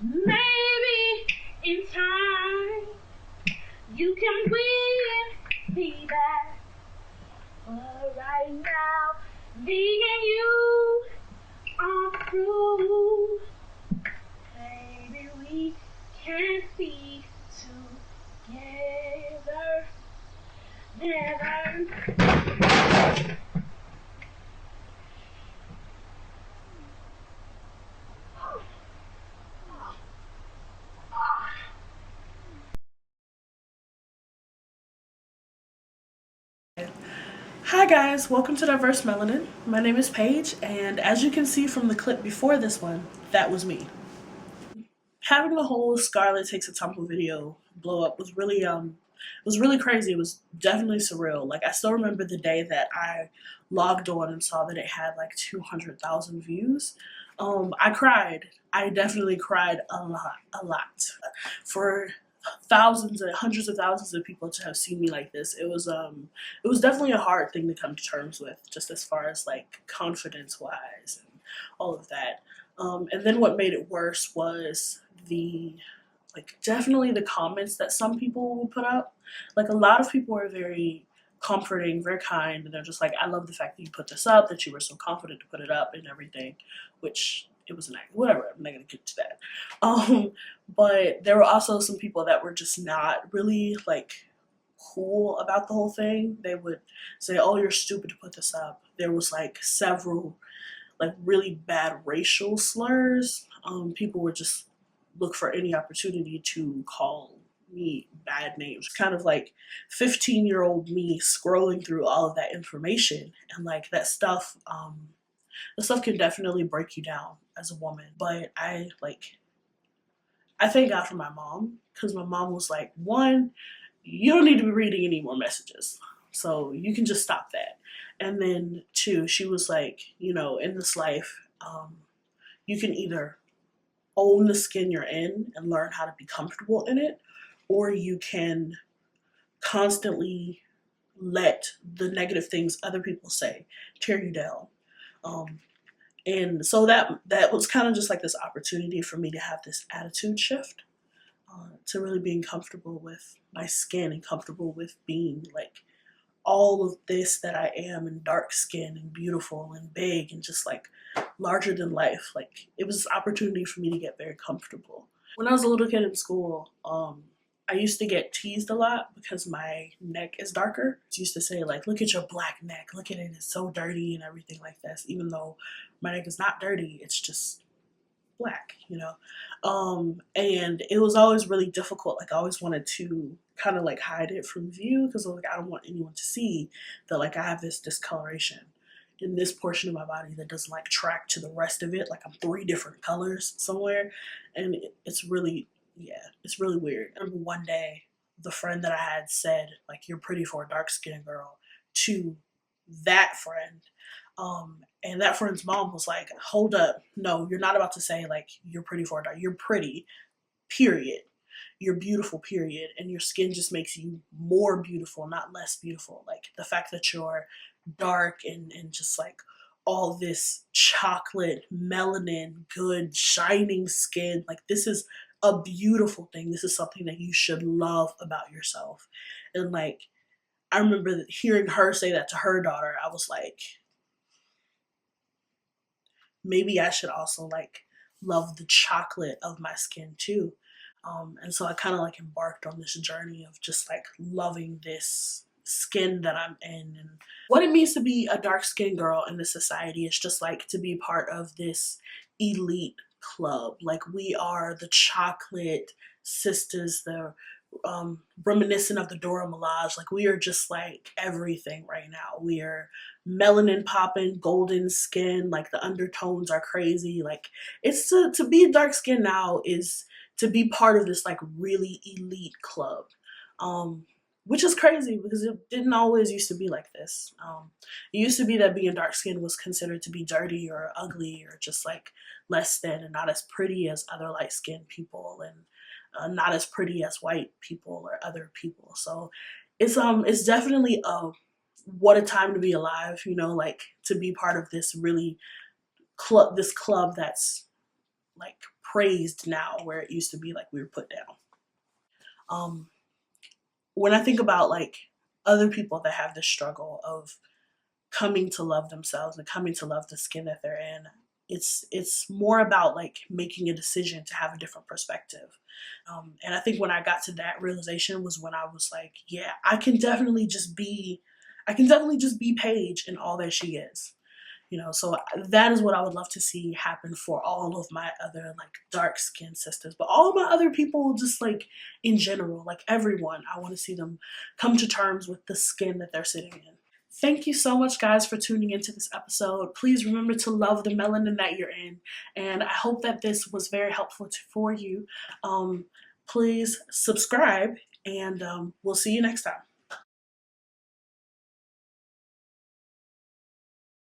Maybe in time you can win me back. But right now, me and you are through. Baby, we can't be together. Never. Hi guys, welcome to Diversemelanin. My name is Paige, and as you can see from the clip before this one, that was me. Having the whole Scarlet Takes a Tumble video blow up was really crazy. It was definitely surreal. Like I still remember the day that I logged on and saw that it had like 200,000 views. I cried. I definitely cried a lot. For thousands and hundreds of thousands of people to have seen me like this, it was definitely a hard thing to come to terms with, just as far as like confidence wise and all of that. And then what made it worse was the definitely the comments that some people will put up. Like a lot of people are very comforting, very kind, and they're just like, I love the fact that you put this up, that you were so confident to put it up and everything, which it was whatever, I'm not gonna get to that. But there were also some people that were just not really like cool about the whole thing. They would say, oh, you're stupid to put this up. There was like several like really bad racial slurs. People would just look for any opportunity to call me bad names. Kind of like 15-year-old me scrolling through all of that information, and like that stuff, the stuff can definitely break you down as a woman. But I thank God for my mom, because my mom was like, one, you don't need to be reading any more messages, so you can just stop that. And then two, she was like, you know, in this life, you can either own the skin you're in and learn how to be comfortable in it, or you can constantly let the negative things other people say tear you down. Um, and so that was kind of just like this opportunity for me to have this attitude shift, to really being comfortable with my skin and comfortable with being like all of this that I am, and dark skin and beautiful and big and just like larger than life. Like it was an opportunity for me to get very comfortable. When I was a little kid in school, I used to get teased a lot because my neck is darker. I used to say like, look at your black neck, look at it, it's so dirty and everything like this, even though my neck is not dirty, it's just black, you know. And it was always really difficult. Like I always wanted to kind of like hide it from view, because like I don't want anyone to see that like I have this discoloration in this portion of my body that doesn't like track to the rest of it. Like I'm three different colors somewhere, and it's really, yeah, it's really weird. I remember one day the friend that I had said like, you're pretty for a dark skinned girl, to that friend. And that friend's mom was like, hold up, no, you're not about to say like you're pretty for a dark. You're pretty, period. You're beautiful, period. And your skin just makes you more beautiful, not less beautiful. Like the fact that you're dark and just like all this chocolate, melanin, good, shining skin, like this is a beautiful thing. This is something that you should love about yourself. And like, I remember hearing her say that to her daughter. I was like, maybe I should also like love the chocolate of my skin too. And so I kind of like embarked on this journey of just like loving this skin that I'm in, and what it means to be a dark skinned girl in this society is just like to be part of this elite club. Like we are the chocolate sisters, the reminiscent of the Dora Milaje. Like we are just like everything right now. We are melanin popping, golden skin, like the undertones are crazy. Like it's to be dark skin now is to be part of this like really elite club. Which is crazy because it didn't always used to be like this. It used to be that being dark skinned was considered to be dirty or ugly or just like less than and not as pretty as other light skinned people, and not as pretty as white people or other people. So it's definitely a what a time to be alive, you know, like to be part of this really club, this club that's like praised now, where it used to be like we were put down. When I think about like other people that have this struggle of coming to love themselves and coming to love the skin that they're in, it's more about like making a decision to have a different perspective. And I think when I got to that realization was when I was like, yeah, I can definitely just be Paige in all that she is. So that is what I would love to see happen for all of my other like dark skinned sisters, but all of my other people, just like in general, like everyone, I want to see them come to terms with the skin that they're sitting in. Thank you so much, guys, for tuning into this episode. Please remember to love the melanin that you're in, and I hope that this was very helpful for you. Please subscribe, and we'll see you next time.